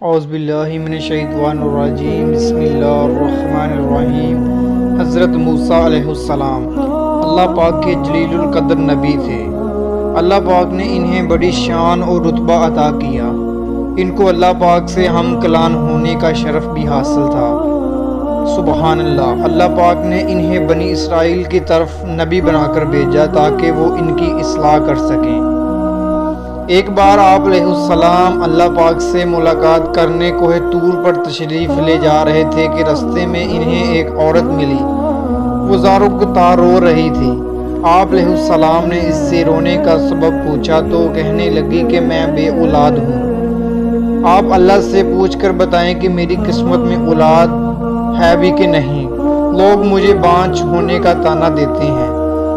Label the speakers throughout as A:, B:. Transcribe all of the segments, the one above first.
A: اعوذ باللہ من الشیطان الرجیم، بسم اللہ الرحمن الرحیم۔ حضرت موسیٰ علیہ السلام اللہ پاک کے جلیل القدر نبی تھے۔ اللہ پاک نے انہیں بڑی شان اور رتبہ عطا کیا۔ ان کو اللہ پاک سے ہم کلام ہونے کا شرف بھی حاصل تھا۔ سبحان اللہ۔ اللہ پاک نے انہیں بنی اسرائیل کی طرف نبی بنا کر بھیجا تاکہ وہ ان کی اصلاح کر سکیں۔ ایک بار آپ علیہ السلام اللہ پاک سے ملاقات کرنے کوہ طور پر تشریف لے جا رہے تھے کہ رستے میں انہیں ایک عورت ملی۔ وہ زاروں کو رو رہی تھی۔ آپ علیہ السلام نے اس سے رونے کا سبب پوچھا تو کہنے لگی کہ میں بے اولاد ہوں۔ آپ اللہ سے پوچھ کر بتائیں کہ میری قسمت میں اولاد ہے بھی کہ نہیں، لوگ مجھے بانجھ ہونے کا طعنہ دیتے ہیں۔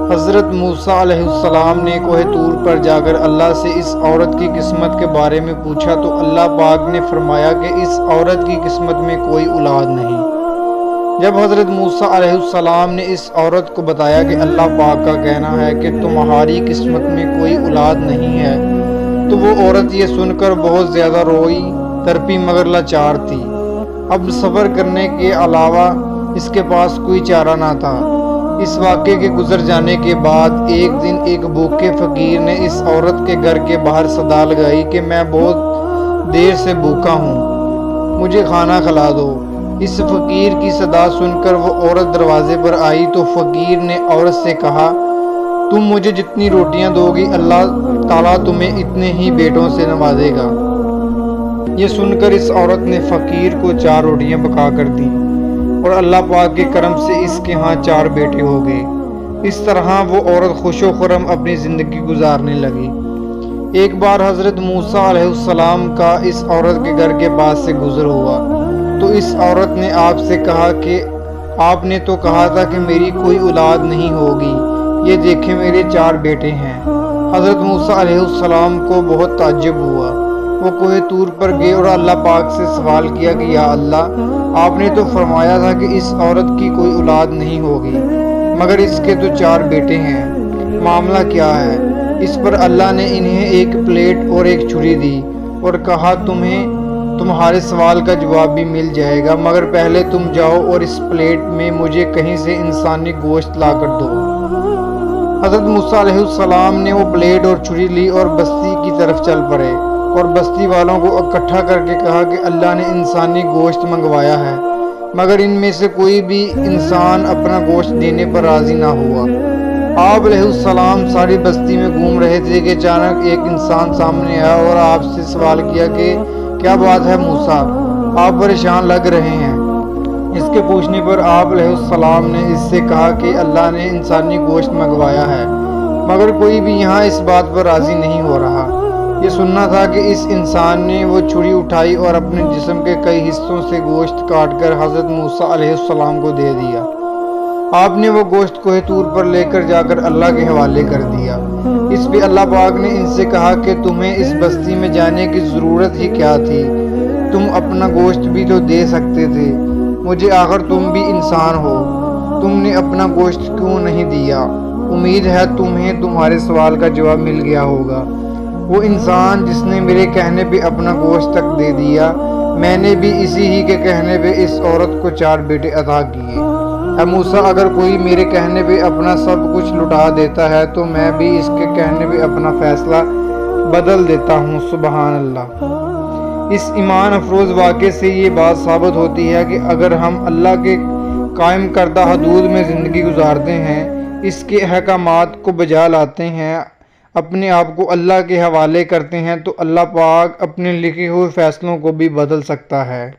A: حضرت موسیٰ علیہ السلام نے کوہ طور پر جا کر اللہ سے اس عورت کی قسمت کے بارے میں پوچھا تو اللہ پاک نے فرمایا کہ اس عورت کی قسمت میں کوئی اولاد نہیں۔ جب حضرت موسیٰ علیہ السلام نے اس عورت کو بتایا کہ اللہ پاک کا کہنا ہے کہ تمہاری قسمت میں کوئی اولاد نہیں ہے، تو وہ عورت یہ سن کر بہت زیادہ روئی تڑپی مگر لاچار تھی۔ اب صبر کرنے کے علاوہ اس کے پاس کوئی چارہ نہ تھا۔ اس واقعے کے گزر جانے کے بعد ایک دن ایک بھوکے فقیر نے اس عورت کے گھر کے باہر صدا لگائی کہ میں بہت دیر سے بھوکا ہوں، مجھے کھانا کھلا دو۔ اس فقیر کی صدا سن کر وہ عورت دروازے پر آئی تو فقیر نے عورت سے کہا، تم مجھے جتنی روٹیاں دو گی اللہ تعالیٰ تمہیں اتنے ہی بیٹوں سے نوازے گا۔ یہ سن کر اس عورت نے فقیر کو 4 روٹیاں پکا کر دیں اور اللہ پاک کے کرم سے اس کے ہاں 4 بیٹے ہو گئے۔ اس طرح وہ عورت خوش و خرم اپنی زندگی گزارنے لگی۔ ایک بار حضرت موسیٰ علیہ السلام کا اس عورت کے گھر کے پاس سے گزر ہوا تو اس عورت نے آپ سے کہا کہ آپ نے تو کہا تھا کہ میری کوئی اولاد نہیں ہوگی، یہ دیکھیں میرے 4 بیٹے ہیں۔ حضرت موسیٰ علیہ السلام کو بہت تعجب ہوا۔ وہ کوہ طور پر گئے اور اللہ پاک سے سوال کیا کہ یا اللہ، آپ نے تو فرمایا تھا کہ اس عورت کی کوئی اولاد نہیں ہوگی، مگر اس کے تو 4 بیٹے ہیں، معاملہ کیا ہے؟ اس پر اللہ نے انہیں ایک پلیٹ اور ایک چھری دی اور کہا تمہیں تمہارے سوال کا جواب بھی مل جائے گا، مگر پہلے تم جاؤ اور اس پلیٹ میں مجھے کہیں سے انسانی گوشت لا کر دو۔ حضرت موسیٰ علیہ السلام نے وہ پلیٹ اور چھری لی اور بستی کی طرف چل پڑے اور بستی والوں کو اکٹھا کر کے کہا کہ اللہ نے انسانی گوشت منگوایا ہے، مگر ان میں سے کوئی بھی انسان اپنا گوشت دینے پر راضی نہ ہوا۔ آپ علیہ السلام ساری بستی میں گھوم رہے تھے کہ اچانک ایک انسان سامنے آیا اور آپ سے سوال کیا کہ کیا بات ہے موسیٰ، آپ پریشان لگ رہے ہیں؟ اس کے پوچھنے پر آپ علیہ السلام نے اس سے کہا کہ اللہ نے انسانی گوشت منگوایا ہے، مگر کوئی بھی یہاں اس بات پر راضی نہیں ہو رہا۔ یہ سننا تھا کہ اس انسان نے وہ چھری اٹھائی اور اپنے جسم کے کئی حصوں سے گوشت کاٹ کر حضرت موسیٰ علیہ السلام کو دے دیا۔ آپ نے وہ گوشت کوہ طور پر لے کر جا کر اللہ کے حوالے کر دیا۔ اس پہ اللہ پاک نے ان سے کہا کہ تمہیں اس بستی میں جانے کی ضرورت ہی کیا تھی، تم اپنا گوشت بھی تو دے سکتے تھے، مجھے آخر تم بھی انسان ہو، تم نے اپنا گوشت کیوں نہیں دیا؟ امید ہے تمہیں تمہارے سوال کا جواب مل گیا ہوگا۔ وہ انسان جس نے میرے کہنے پہ اپنا گوشت تک دے دیا، میں نے بھی اسی ہی کے کہنے پہ اس عورت کو 4 بیٹے عطا کیے۔ اے موسیٰ، اگر کوئی میرے کہنے پہ اپنا سب کچھ لٹا دیتا ہے تو میں بھی اس کے کہنے پہ اپنا فیصلہ بدل دیتا ہوں۔ سبحان اللہ۔ اس ایمان افروز واقعے سے یہ بات ثابت ہوتی ہے کہ اگر ہم اللہ کے قائم کردہ حدود میں زندگی گزارتے ہیں، اس کے احکامات کو بجا لاتے ہیں، اپنے آپ کو اللہ کے حوالے کرتے ہیں، تو اللہ پاک اپنے لکھے ہوئے فیصلوں کو بھی بدل سکتا ہے۔